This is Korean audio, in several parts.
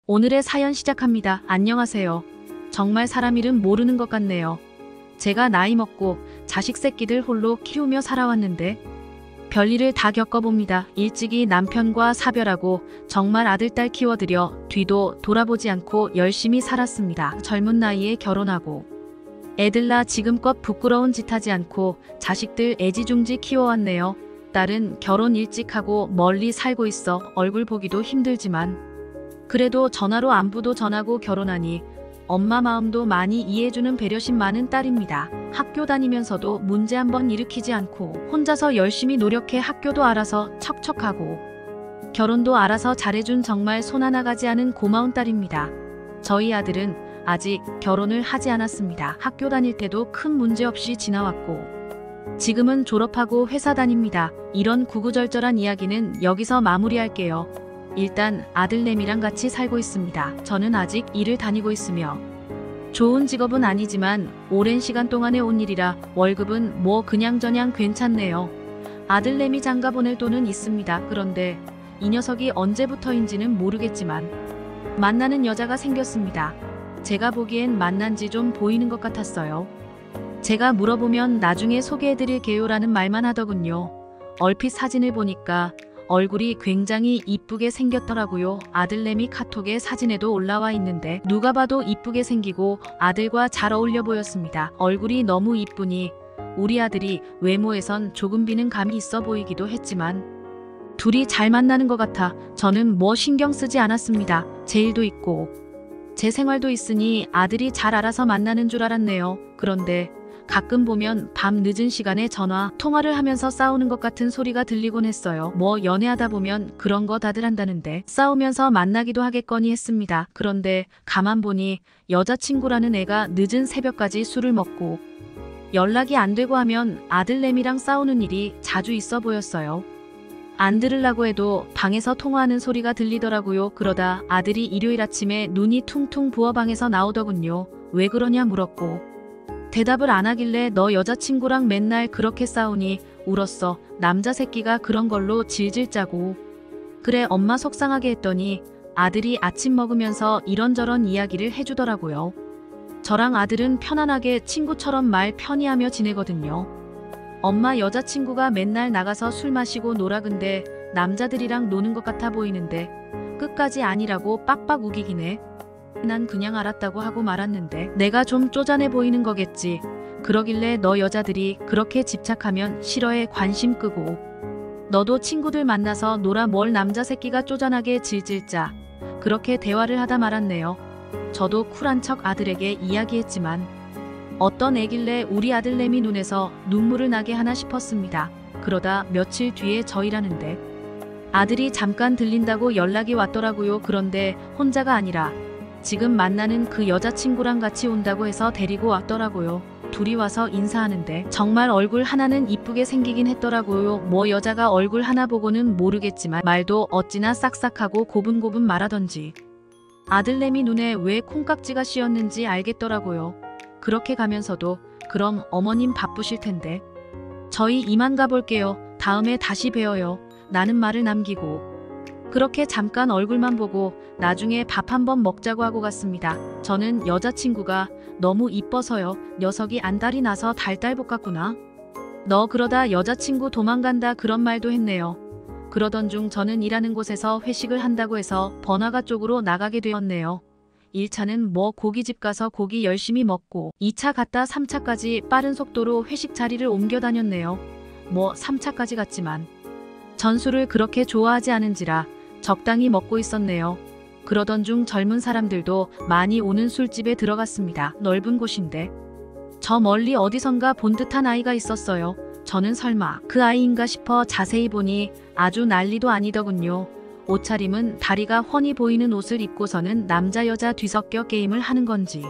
오늘의 사연 시작합니다. 안녕하세요. 정말 사람 이름 모르는 것 같네요. 제가 나이 먹고 자식 새끼들 홀로 키우며 살아왔는데 별일을 다 겪어봅니다. 일찍이 남편과 사별하고 정말 아들 딸 키워드려 뒤도 돌아보지 않고 열심히 살았습니다. 젊은 나이에 결혼하고 애들 낳아 지금껏 부끄러운 짓 하지 않고 자식들 애지중지 키워왔네요. 딸은 결혼 일찍 하고 멀리 살고 있어 얼굴 보기도 힘들지만 그래도 전화로 안부도 전하고 결혼하니 엄마 마음도 많이 이해해주는 배려심 많은 딸입니다. 학교 다니면서도 문제 한번 일으키지 않고 혼자서 열심히 노력해 학교도 알아서 척척하고 결혼도 알아서 잘해준 정말 손 하나 가지 않은 고마운 딸입니다. 저희 아들은 아직 결혼을 하지 않았습니다. 학교 다닐 때도 큰 문제 없이 지나왔고 지금은 졸업하고 회사 다닙니다. 이런 구구절절한 이야기는 여기서 마무리할게요. 일단 아들내미랑 같이 살고 있습니다. 저는 아직 일을 다니고 있으며 좋은 직업은 아니지만 오랜 시간 동안에 온 일이라 월급은 뭐 그냥저냥 괜찮네요. 아들내미 장가 보낼 돈은 있습니다. 그런데 이 녀석이 언제부터인지는 모르겠지만 만나는 여자가 생겼습니다. 제가 보기엔 만난 지 좀 보이는 것 같았어요. 제가 물어보면 나중에 소개해드릴게요라는 말만 하더군요. 얼핏 사진을 보니까 얼굴이 굉장히 이쁘게 생겼더라고요. 아들내미 카톡에 사진에도 올라와 있는데 누가 봐도 이쁘게 생기고 아들과 잘 어울려 보였습니다. 얼굴이 너무 이쁘니 우리 아들이 외모에선 조금 비는 감이 있어 보이기도 했지만 둘이 잘 만나는 것 같아 저는 뭐 신경 쓰지 않았습니다. 제 일도 있고 제 생활도 있으니 아들이 잘 알아서 만나는 줄 알았네요. 그런데 가끔 보면 밤 늦은 시간에 전화 통화를 하면서 싸우는 것 같은 소리가 들리곤 했어요. 뭐 연애하다 보면 그런 거 다들 한다는데 싸우면서 만나기도 하겠거니 했습니다. 그런데 가만 보니 여자친구라는 애가 늦은 새벽까지 술을 먹고 연락이 안 되고 하면 아들내미랑 싸우는 일이 자주 있어 보였어요. 안 들으려고 해도 방에서 통화하는 소리가 들리더라고요. 그러다 아들이 일요일 아침에 눈이 퉁퉁 부어 방에서 나오더군요. 왜 그러냐 물었고 대답을 안 하길래 너 여자친구랑 맨날 그렇게 싸우니 울었어. 남자 새끼가 그런 걸로 질질 짜고. 그래 엄마 속상하게 했더니 아들이 아침 먹으면서 이런저런 이야기를 해주더라고요. 저랑 아들은 편안하게 친구처럼 말 편히 하며 지내거든요. 엄마 여자친구가 맨날 나가서 술 마시고 놀아 근데 남자들이랑 노는 것 같아 보이는데 끝까지 아니라고 빡빡 우기긴 해. 난 그냥 알았다고 하고 말았는데 내가 좀 쪼잔해 보이는 거겠지. 그러길래 너 여자들이 그렇게 집착하면 싫어해 관심 끄고 너도 친구들 만나서 놀아 뭘 남자 새끼가 쪼잔하게 질질 짜. 그렇게 대화를 하다 말았네요. 저도 쿨한 척 아들에게 이야기했지만 어떤 애길래 우리 아들내미 눈에서 눈물을 나게 하나 싶었습니다. 그러다 며칠 뒤에 저희라는데 아들이 잠깐 들린다고 연락이 왔더라고요. 그런데 혼자가 아니라 지금 만나는 그 여자친구랑 같이 온다고 해서 데리고 왔더라고요. 둘이 와서 인사하는데 정말 얼굴 하나는 이쁘게 생기긴 했더라고요. 뭐 여자가 얼굴 하나 보고는 모르겠지만 말도 어찌나 싹싹하고 고분고분 말하던지 아들내미 눈에 왜 콩깍지가 씌었는지 알겠더라고요. 그렇게 가면서도 그럼 어머님 바쁘실 텐데 저희 이만 가볼게요. 다음에 다시 뵈어요. 라는 말을 남기고 그렇게 잠깐 얼굴만 보고 나중에 밥 한번 먹자고 하고 갔습니다. 저는 여자친구가 너무 이뻐서요. 녀석이 안달이 나서 달달 볶았구나. 너 그러다 여자친구 도망간다 그런 말도 했네요. 그러던 중 저는 일하는 곳에서 회식을 한다고 해서 번화가 쪽으로 나가게 되었네요. 1차는 뭐 고깃집 가서 고기 열심히 먹고 2차 갔다 3차까지 빠른 속도로 회식 자리를 옮겨 다녔네요. 뭐 3차까지 갔지만 전술을 그렇게 좋아하지 않은지라 적당히 먹고 있었네요. 그러던 중 젊은 사람들도 많이 오는 술집에 들어갔습니다. 넓은 곳인데 저 멀리 어디선가 본 듯한 아이가 있었어요. 저는 설마 그 아이인가 싶어 자세히 보니 아주 난리도 아니더군요. 옷차림은 다리가 훤히 보이는 옷을 입고서는 남자 여자 뒤섞여 게임을 하는 건지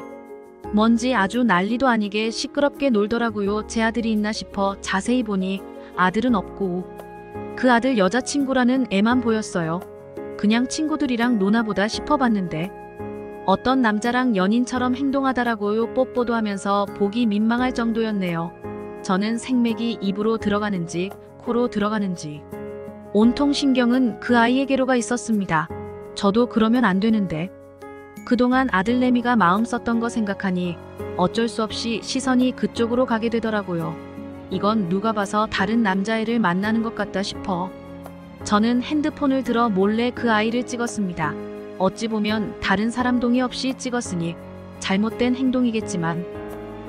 뭔지 아주 난리도 아니게 시끄럽게 놀더라고요. 제 아들이 있나 싶어 자세히 보니 아들은 없고 그 아들 여자친구라는 애만 보였어요. 그냥 친구들이랑 노나보다 싶어봤는데 어떤 남자랑 연인처럼 행동하더라고요. 뽀뽀도 하면서 보기 민망할 정도였네요. 저는 생맥이 입으로 들어가는지 코로 들어가는지 온통 신경은 그 아이에게로가 있었습니다. 저도 그러면 안 되는데 그동안 아들내미가 마음 썼던 거 생각하니 어쩔 수 없이 시선이 그쪽으로 가게 되더라고요. 이건 누가 봐서 다른 남자애를 만나는 것 같다 싶어. 저는 핸드폰을 들어 몰래 그 아이를 찍었습니다. 어찌 보면 다른 사람 동의 없이 찍었으니 잘못된 행동이겠지만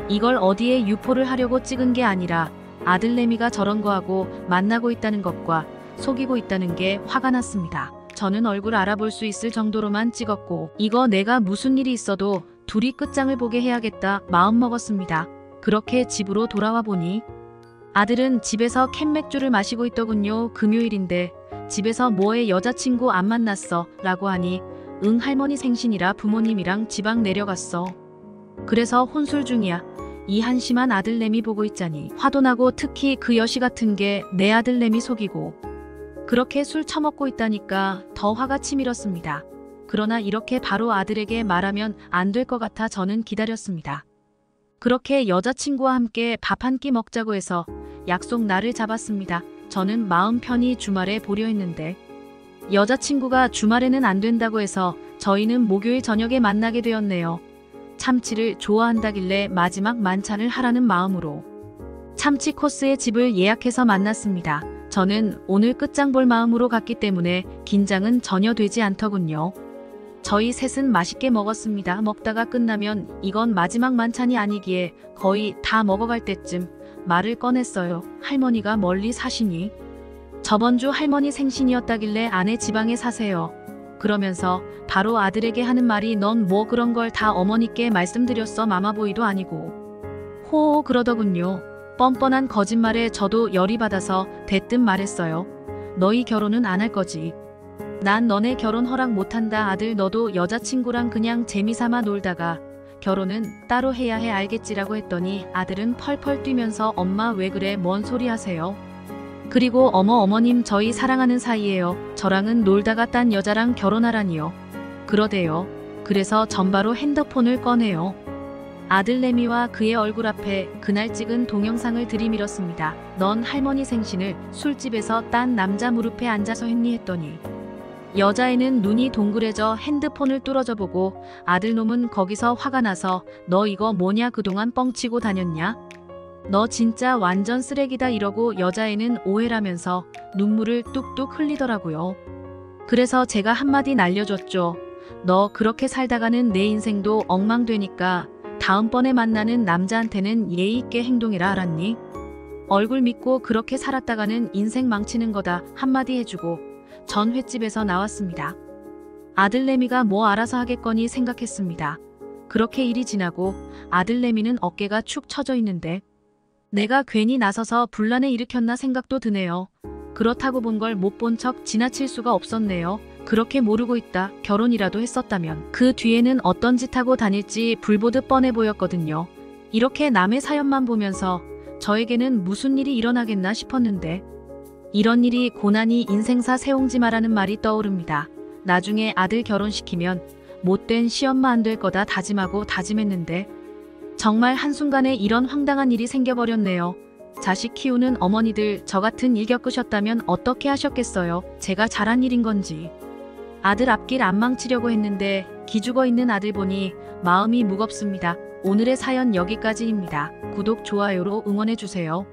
이걸 어디에 유포를 하려고 찍은 게 아니라 아들내미가 저런 거하고 만나고 있다는 것과 속이고 있다는 게 화가 났습니다. 저는 얼굴 알아볼 수 있을 정도로만 찍었고 이거 내가 무슨 일이 있어도 둘이 끝장을 보게 해야겠다 마음먹었습니다. 그렇게 집으로 돌아와 보니 아들은 집에서 캔맥주를 마시고 있더군요. 금요일인데 집에서 뭐해 여자친구 안 만났어? 라고 하니 응 할머니 생신이라 부모님이랑 지방 내려갔어. 그래서 혼술 중이야. 이 한심한 아들내미 보고 있자니 화도 나고 특히 그 여시 같은 게 내 아들내미 속이고 그렇게 술 처먹고 있다니까 더 화가 치밀었습니다. 그러나 이렇게 바로 아들에게 말하면 안 될 것 같아 저는 기다렸습니다. 그렇게 여자친구와 함께 밥 한 끼 먹자고 해서 약속 날을 잡았습니다. 저는 마음 편히 주말에 보려 했는데 여자친구가 주말에는 안 된다고 해서 저희는 목요일 저녁에 만나게 되었네요. 참치를 좋아한다길래 마지막 만찬을 하라는 마음으로 참치 코스의 집을 예약해서 만났습니다. 저는 오늘 끝장 볼 마음으로 갔기 때문에 긴장은 전혀 되지 않더군요. 저희 셋은 맛있게 먹었습니다. 먹다가 끝나면 이건 마지막 만찬이 아니기에 거의 다 먹어갈 때쯤 말을 꺼냈어요. 할머니가 멀리 사시니? 저번 주 할머니 생신이었다길래 아내 지방에 사세요. 그러면서 바로 아들에게 하는 말이 넌 뭐 그런 걸 다 어머니께 말씀드렸어 마마보이도 아니고. 호호 그러더군요. 뻔뻔한 거짓말에 저도 열이 받아서 대뜸 말했어요. 너희 결혼은 안 할 거지. 난 너네 결혼 허락 못한다. 아들 너도 여자친구랑 그냥 재미삼아 놀다가 결혼은 따로 해야 해 알겠지라고 했더니 아들은 펄펄 뛰면서 엄마 왜 그래 뭔 소리 하세요. 그리고 어머님 저희 사랑하는 사이예요. 저랑은 놀다가 딴 여자랑 결혼하라니요. 그러대요. 그래서 전바로 핸드폰을 꺼내요. 아들내미와 그의 얼굴 앞에 그날 찍은 동영상을 들이밀었습니다. 넌 할머니 생신을 술집에서 딴 남자 무릎에 앉아서 했니 했더니 여자애는 눈이 동그래져 핸드폰을 뚫어져 보고 아들놈은 거기서 화가 나서 너 이거 뭐냐 그동안 뻥치고 다녔냐? 너 진짜 완전 쓰레기다 이러고 여자애는 오해라면서 눈물을 뚝뚝 흘리더라고요. 그래서 제가 한마디 날려줬죠. 너 그렇게 살다가는 내 인생도 엉망되니까 다음번에 만나는 남자한테는 예의 있게 행동해라 알았니? 얼굴 믿고 그렇게 살았다가는 인생 망치는 거다 한마디 해주고 전 횟집에서 나왔습니다. 아들내미가 뭐 알아서 하겠거니 생각했습니다. 그렇게 일이 지나고 아들내미는 어깨가 축 처져 있는데 내가 괜히 나서서 분란을 일으켰나 생각도 드네요. 그렇다고 본 걸 못 본 척 지나칠 수가 없었네요. 그렇게 모르고 있다 결혼이라도 했었다면 그 뒤에는 어떤 짓 하고 다닐지 불보듯 뻔해 보였거든요. 이렇게 남의 사연만 보면서 저에게는 무슨 일이 일어나겠나 싶었는데 이런 일이 고난이 인생사 세옹지마라는 말이 떠오릅니다. 나중에 아들 결혼시키면 못된 시엄마 안 될 거다 다짐하고 다짐했는데 정말 한순간에 이런 황당한 일이 생겨버렸네요. 자식 키우는 어머니들 저 같은 일 겪으셨다면 어떻게 하셨겠어요? 제가 잘한 일인 건지. 아들 앞길 안 망치려고 했는데 기죽어 있는 아들 보니 마음이 무겁습니다. 오늘의 사연 여기까지입니다. 구독, 좋아요로 응원해주세요.